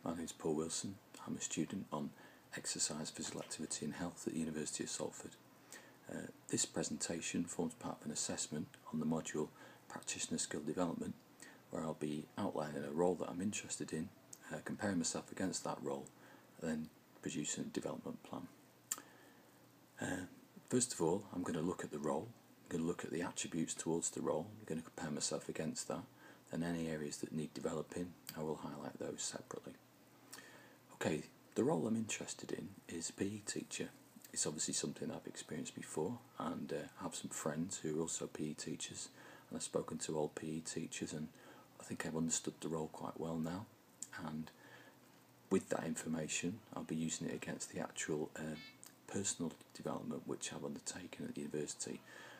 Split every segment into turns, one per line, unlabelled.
My name is Paul Wilson. I'm a student on exercise, physical activity and health at the University of Salford. This presentation forms part of an assessment on the module Practitioner Skill Development, where I'll be outlining a role that I'm interested in, comparing myself against that role, and then producing a development plan. First of all, I'm going to look at the role. I'm going to look at the attributes towards the role. I'm going to compare myself against that. And any areas that need developing, I will highlight those separately. Okay, the role I'm interested in is PE teacher. It's obviously something I've experienced before, and I have some friends who are also PE teachers, and I've spoken to old PE teachers, and I think I've understood the role quite well now. And with that information, I'll be using it against the actual personal development which I've undertaken at the university.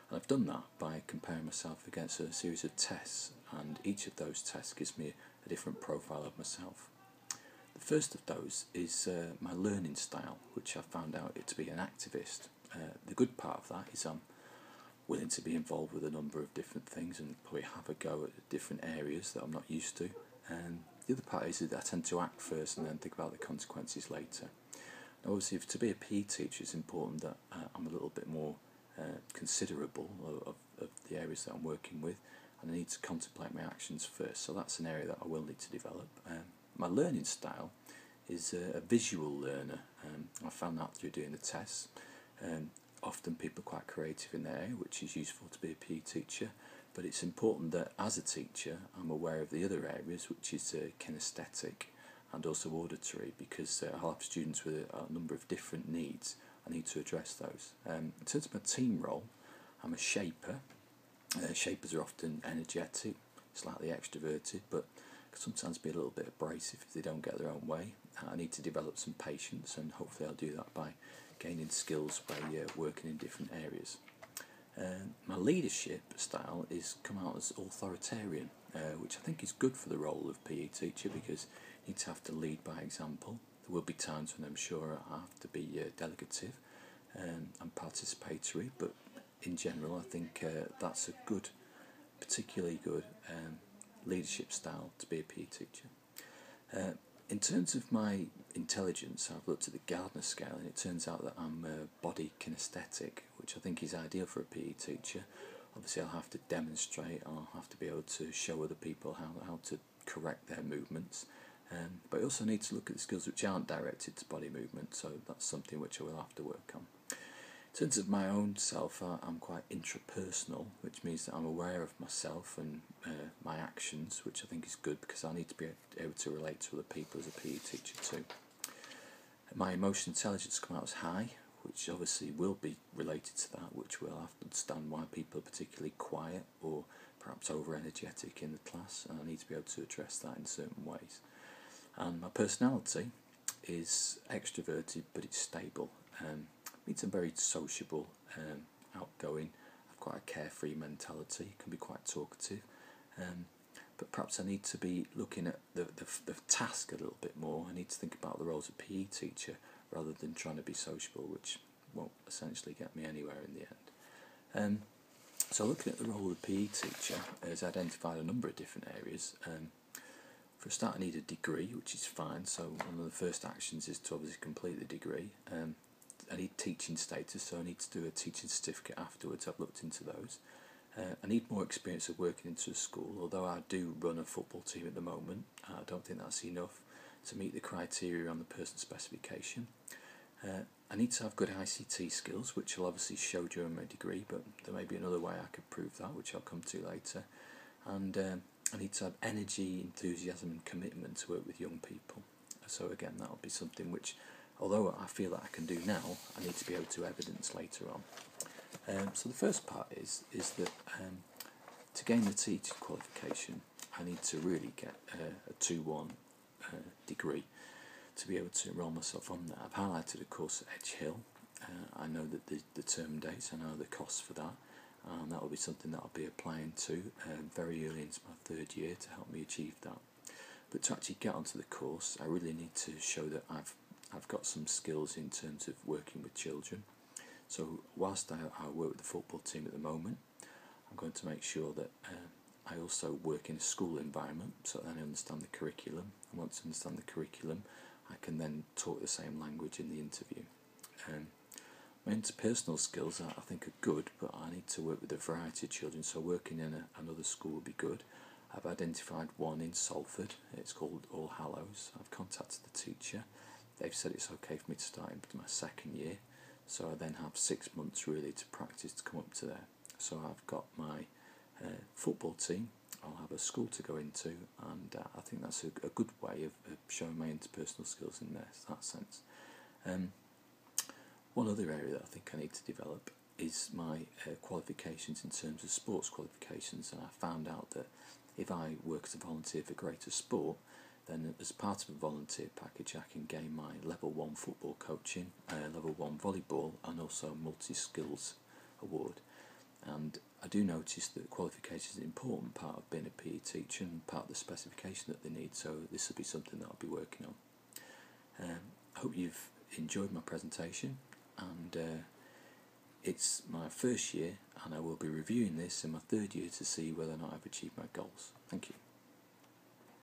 And I've done that by comparing myself against a series of tests, and each of those tests gives me a different profile of myself. The first of those is my learning style, which I found out it to be an activist. The good part of that is I'm willing to be involved with a number of different things and probably have a go at different areas that I'm not used to. And the other part is that I tend to act first and then think about the consequences later. Now, obviously, to be a PE teacher, it's important that I'm a little bit more considerable of the areas that I'm working with, and I need to contemplate my actions first. So that's an area that I will need to develop. My learning style is a visual learner. I found that through doing the tests. Often people are quite creative in their area, which is useful to be a PE teacher, but it's important that as a teacher I'm aware of the other areas, which is kinesthetic and also auditory, because I'll have students with a number of different needs. I need to address those. In terms of my team role, I'm a shaper. Shapers are often energetic, slightly extroverted, but can sometimes be a little bit abrasive if they don't get their own way. I need to develop some patience, and hopefully I'll do that by gaining skills by working in different areas. My leadership style is come out as authoritarian, which I think is good for the role of PE teacher, because you need to have to lead by example. There will be times when I'm sure I have to be delegative and participatory, but in general I think that's a good, particularly good leadership style to be a PE teacher. In terms of my intelligence, I've looked at the Gardner scale, and it turns out that I'm body kinesthetic, which I think is ideal for a PE teacher. Obviously I'll have to demonstrate, I'll have to be able to show other people how to correct their movements. But I also need to look at the skills which aren't directed to body movement, so that's something which I will have to work on. In terms of my own self, I'm quite intrapersonal, which means that I'm aware of myself and my actions, which I think is good because I need to be able to relate to other people as a PE teacher too. My emotional intelligence come out as high, which obviously will be related to that, which will have to understand why people are particularly quiet or perhaps over energetic in the class, and I need to be able to address that in certain ways. And my personality is extroverted, but it's stable. Means I'm very sociable, outgoing. I've quite a carefree mentality. Can be quite talkative, but perhaps I need to be looking at the task a little bit more. I need to think about the role as a PE teacher rather than trying to be sociable, which won't essentially get me anywhere in the end. So looking at the role of the PE teacher has identified a number of different areas. For a start, I need a degree, which is fine, so one of the first actions is to obviously complete the degree. I need teaching status, so I need to do a teaching certificate afterwards. I've looked into those. I need more experience of working into a school, although I do run a football team at the moment. I don't think that's enough to meet the criteria on the person specification. I need to have good ICT skills, which I'll obviously show during my degree, but there may be another way I could prove that, which I'll come to later. And I need to have energy, enthusiasm and commitment to work with young people. So again, that'll be something which, although I feel that I can do now, I need to be able to evidence later on. So the first part is that to gain the teaching qualification, I need to really get a 2-1 degree to be able to enrol myself on that. I've highlighted a course at Edge Hill. I know that the term dates, I know the costs for that. That will be something that I'll be applying to very early into my third year to help me achieve that. But to actually get onto the course, I really need to show that I've got some skills in terms of working with children. So whilst I work with the football team at the moment, I'm going to make sure that I also work in a school environment, so then I understand the curriculum. And once I understand the curriculum, I can then talk the same language in the interview. My interpersonal skills I think are good, but I need to work with a variety of children, so working in another school would be good. I've identified one in Salford. It's called All Hallows. I've contacted the teacher. They've said it's okay for me to start in my second year, so I then have 6 months really to practice to come up to there. So I've got my football team, I'll have a school to go into, and I think that's a good way of showing my interpersonal skills in that sense. One other area that I think I need to develop is my qualifications in terms of sports qualifications, and I found out that if I work as a volunteer for Greater Sport, then as part of a volunteer package I can gain my level 1 football coaching, level 1 volleyball, and also a multi-skills award. And I do notice that qualification is an important part of being a PE teacher and part of the specification that they need, so this will be something that I'll be working on. I hope you've enjoyed my presentation, and it's my first year, and I will be reviewing this in my third year to see whether or not I've achieved my goals. Thank you.